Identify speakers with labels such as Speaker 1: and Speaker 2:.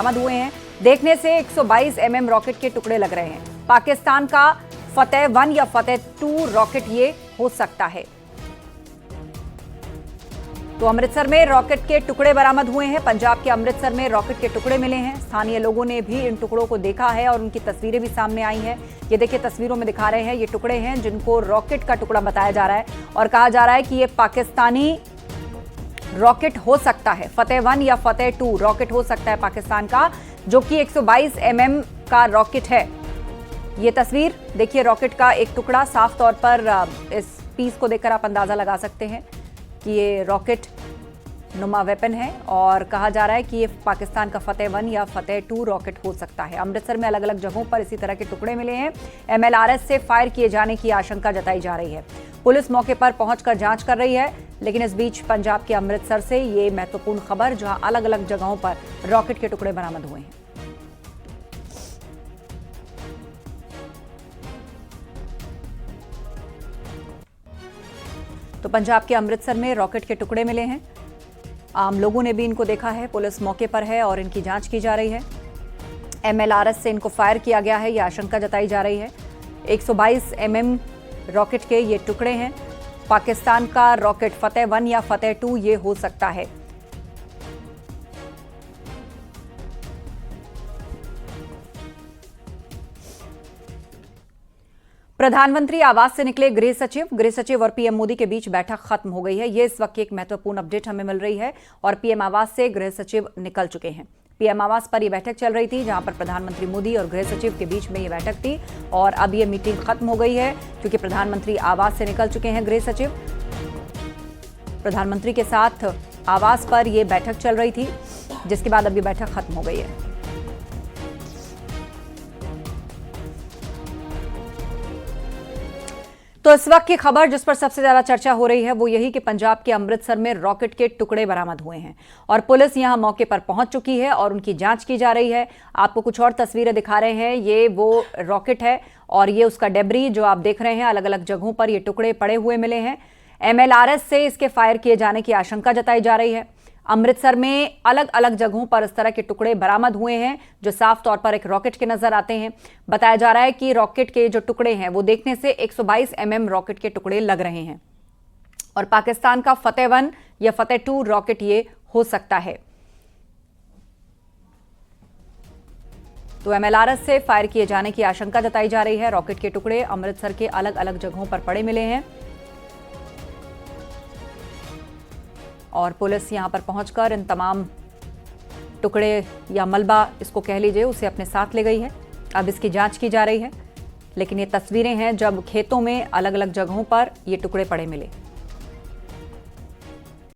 Speaker 1: बरामद हुए हैं। देखने से 122 mm रॉकेट के टुकड़े लग रहे हैं। पाकिस्तान का फतेह 1 या फतेह 2 रॉकेट ये हो सकता है। तो अमृतसर में रॉकेट के टुकड़े बरामद हुए हैं। पंजाब के अमृतसर में रॉकेट के टुकड़े मिले हैं। स्थानीय लोगों ने भी इन टुकड़ों को देखा है और उनकी तस्वीरें भी सामने आई हैं। ये देखिए, तस्वीरों में दिखा रहे हैं, ये टुकड़े हैं जिनको रॉकेट का टुकड़ा बताया जा रहा है और कहा जा रहा है कि ये पाकिस्तानी रॉकेट हो सकता है। फतेह 1 या फतेह 2 रॉकेट हो सकता है पाकिस्तान का, जो कि 122 mm का रॉकेट है। ये तस्वीर देखिए, रॉकेट का एक टुकड़ा, साफ तौर पर इस पीस को देखकर आप अंदाजा लगा सकते हैं कि ये रॉकेट नुमा वेपन है और कहा जा रहा है कि ये पाकिस्तान का फतेह 1 या फतेह 2 रॉकेट हो सकता है। अमृतसर में अलग अलग जगहों पर इसी तरह के टुकड़े मिले हैं। MLRS से फायर किए जाने की आशंका जताई जा रही है। पुलिस मौके पर पहुंचकर जांच कर रही है, लेकिन इस बीच पंजाब के अमृतसर से ये महत्वपूर्ण खबर, जहां अलग अलग जगहों पर रॉकेट के टुकड़े बरामद हुए हैं। तो पंजाब के अमृतसर में रॉकेट के टुकड़े मिले हैं। आम लोगों ने भी इनको देखा है। पुलिस मौके पर है और इनकी जांच की जा रही है। MLRS से इनको फायर किया गया है, यह आशंका जताई जा रही है। 122 mm रॉकेट के ये टुकड़े हैं। पाकिस्तान का रॉकेट फतेह 1 या फतेह 2 ये हो सकता है। प्रधानमंत्री आवास से निकले गृह सचिव और पीएम मोदी के बीच बैठक खत्म हो गई है। ये इस वक्त की एक महत्वपूर्ण अपडेट हमें मिल रही है और पीएम आवास से गृह सचिव निकल चुके हैं। पीएम आवास पर यह बैठक चल रही थी, जहां पर प्रधानमंत्री मोदी और गृह सचिव के बीच में यह बैठक थी और अब यह मीटिंग खत्म हो गई है, क्योंकि प्रधानमंत्री आवास से निकल चुके हैं गृह सचिव। प्रधानमंत्री के साथ आवास पर यह बैठक चल रही थी, जिसके बाद अब यह बैठक खत्म हो गई है। तो इस वक्त की खबर जिस पर सबसे ज्यादा चर्चा हो रही है वो यही कि पंजाब के अमृतसर में रॉकेट के टुकड़े बरामद हुए हैं और पुलिस यहां मौके पर पहुंच चुकी है और उनकी जांच की जा रही है। आपको कुछ और तस्वीरें दिखा रहे हैं। ये वो रॉकेट है और ये उसका डेब्री जो आप देख रहे हैं। अलग अलग जगहों पर ये टुकड़े पड़े हुए मिले हैं। MLRS से इसके फायर किए जाने की आशंका जताई जा रही है। अमृतसर में अलग अलग जगहों पर इस तरह के टुकड़े बरामद हुए हैं, जो साफ तौर पर एक रॉकेट के नजर आते हैं। बताया जा रहा है कि रॉकेट के जो टुकड़े हैं वो देखने से 122 mm रॉकेट के टुकड़े लग रहे हैं और पाकिस्तान का फतेह 1 या फतेह 2 रॉकेट ये हो सकता है। तो MLRS से फायर किए जाने की आशंका जताई जा रही है। रॉकेट के टुकड़े अमृतसर के अलग अलग जगहों पर पड़े मिले हैं और पुलिस यहां पर पहुंचकर इन तमाम टुकड़े या मलबा, इसको कह लीजिए, उसे अपने साथ ले गई है। अब इसकी जांच की जा रही है। लेकिन ये तस्वीरें हैं जब खेतों में अलग अलग जगहों पर ये टुकड़े पड़े मिले।